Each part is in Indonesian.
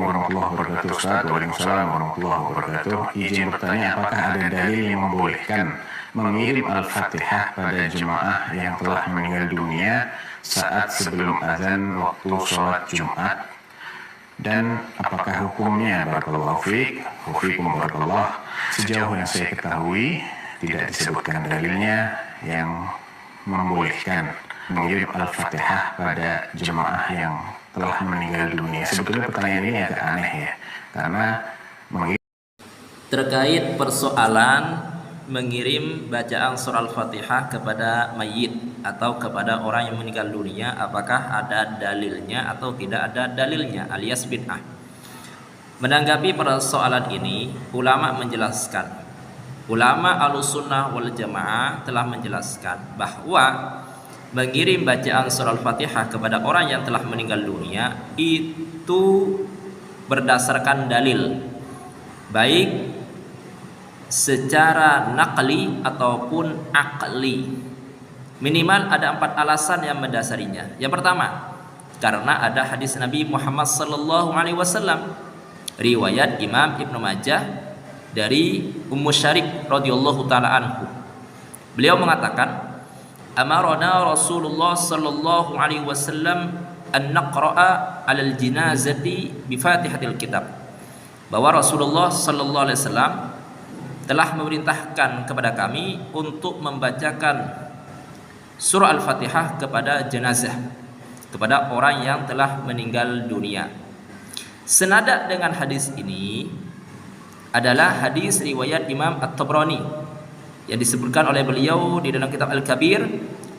warahmatullahi wabarakatuh. Ustaz. Waalaikumsalam warahmatullahi wabarakatuh. Izin bertanya, apakah ada dalil yang membolehkan mengirim Al-Fatihah pada jemaah yang telah meninggal dunia saat sebelum azan waktu sholat Jumat? Dan apakah hukumnya? Barakallahu fiik, hufikum barakallah. Sejauh yang saya ketahui tidak disebutkan dalilnya yang membolehkan mengirim Al-Fatihah pada jemaah yang telah meninggal dunia. Sebetulnya pertanyaan ini agak aneh ya, karena terkait persoalan mengirim bacaan surah Al-Fatihah kepada mayit atau kepada orang yang meninggal dunia, apakah ada dalilnya atau tidak ada dalilnya alias bid'ah. Menanggapi persoalan ini, ulama menjelaskan, ulama Ahlussunnah wal Jamaah telah menjelaskan bahwa mengirim bacaan surah Al-Fatihah kepada orang yang telah meninggal dunia itu berdasarkan dalil, baik secara naqli ataupun akli. Minimal ada 4 alasan yang mendasarinya. Yang pertama, karena ada hadis Nabi Muhammad sallallahu alaihi wasallam riwayat Imam Ibnu Majah dari Ummu Syarik radhiyallahu taala anhu. Beliau mengatakan, amarna Rasulullah sallallahu alaihi wasallam an naqra'a 'alal jinazati bi Fatihatil Kitab. Bahwa Rasulullah sallallahu alaihi wasallam telah memerintahkan kepada kami untuk membacakan surah Al-Fatihah kepada jenazah, kepada orang yang telah meninggal dunia. Senada dengan hadis ini adalah hadis riwayat Imam At-Tabrani yang disebutkan oleh beliau di dalam kitab Al-Kabir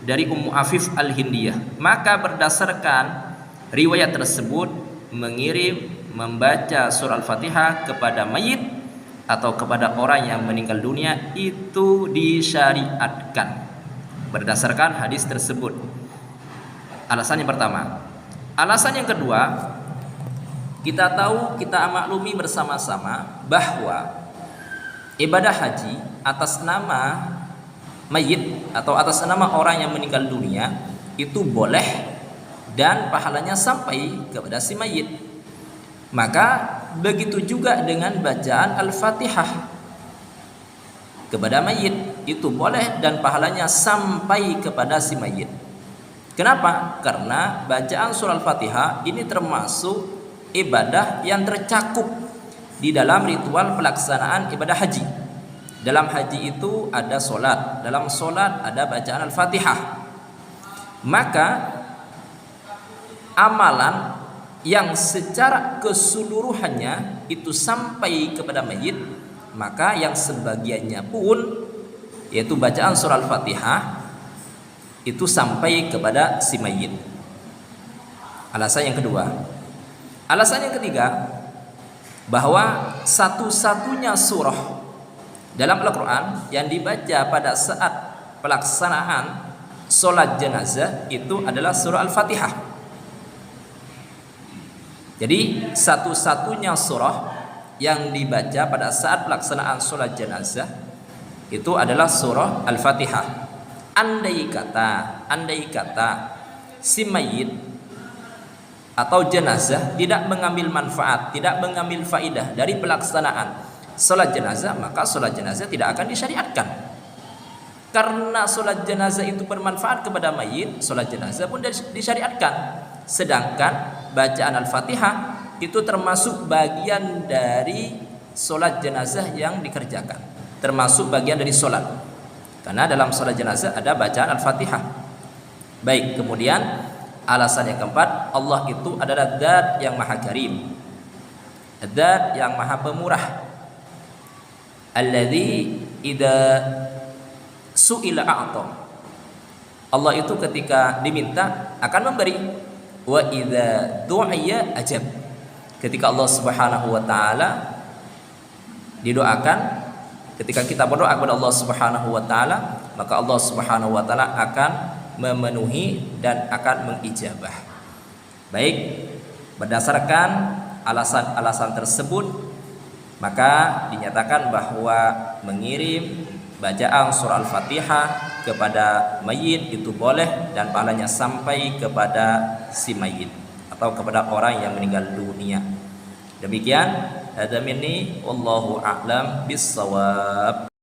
dari Ummu Afif Al-Hindiyah. Maka berdasarkan riwayat tersebut, mengirim membaca surah Al-Fatihah kepada mayit atau kepada orang yang meninggal dunia itu disyariatkan berdasarkan hadis tersebut. Alasan yang pertama. Alasan yang kedua, kita tahu, kita maklumi bersama-sama bahwa ibadah haji atas nama mayit atau atas nama orang yang meninggal dunia itu boleh dan pahalanya sampai kepada si mayit. Maka begitu juga dengan bacaan Al-Fatihah kepada mayit, itu boleh dan pahalanya sampai kepada si mayit. Kenapa? Karena bacaan surah Al-Fatihah ini termasuk ibadah yang tercakup di dalam ritual pelaksanaan ibadah haji. Dalam haji itu ada solat, dalam solat ada bacaan Al-Fatihah. Maka amalan yang secara keseluruhannya itu sampai kepada mayit, maka yang sebagiannya pun yaitu bacaan surah Al-Fatihah itu sampai kepada si mayit. Alasan yang kedua. Alasan yang ketiga, bahwa satu-satunya surah dalam Al-Quran yang dibaca pada saat pelaksanaan sholat jenazah itu adalah surah Al-Fatihah. Jadi satu-satunya surah yang dibaca pada saat pelaksanaan sholat jenazah itu adalah surah Al-Fatihah. Andai kata si mayit atau jenazah tidak mengambil manfaat, tidak mengambil faidah dari pelaksanaan sholat jenazah, maka sholat jenazah tidak akan disyariatkan. Karena sholat jenazah itu bermanfaat kepada mayit, sholat jenazah pun disyariatkan. Sedangkan bacaan Al-Fatihah itu termasuk bagian dari sholat jenazah yang dikerjakan, termasuk bagian dari sholat, karena dalam sholat jenazah ada bacaan Al-Fatihah. Baik, kemudian alasan yang keempat, Allah itu adalah Zat yang maha karim, Zat yang maha pemurah, alladzi idza su'ila a'ta. Allah itu ketika diminta akan memberi, wa idza du'iya ajab. Ketika Allah Subhanahu wa taala didoakan, ketika kita berdoa kepada Allah Subhanahu wa taala, maka Allah Subhanahu wa taala akan memenuhi dan akan mengijabah. Baik, berdasarkan alasan-alasan tersebut, maka dinyatakan bahwa mengirim bacaan surah Al-Fatihah kepada mayit itu boleh dan pahalanya sampai kepada si mayit atau kepada orang yang meninggal dunia. Demikian, hadza minni wallahu a'lam bissawab.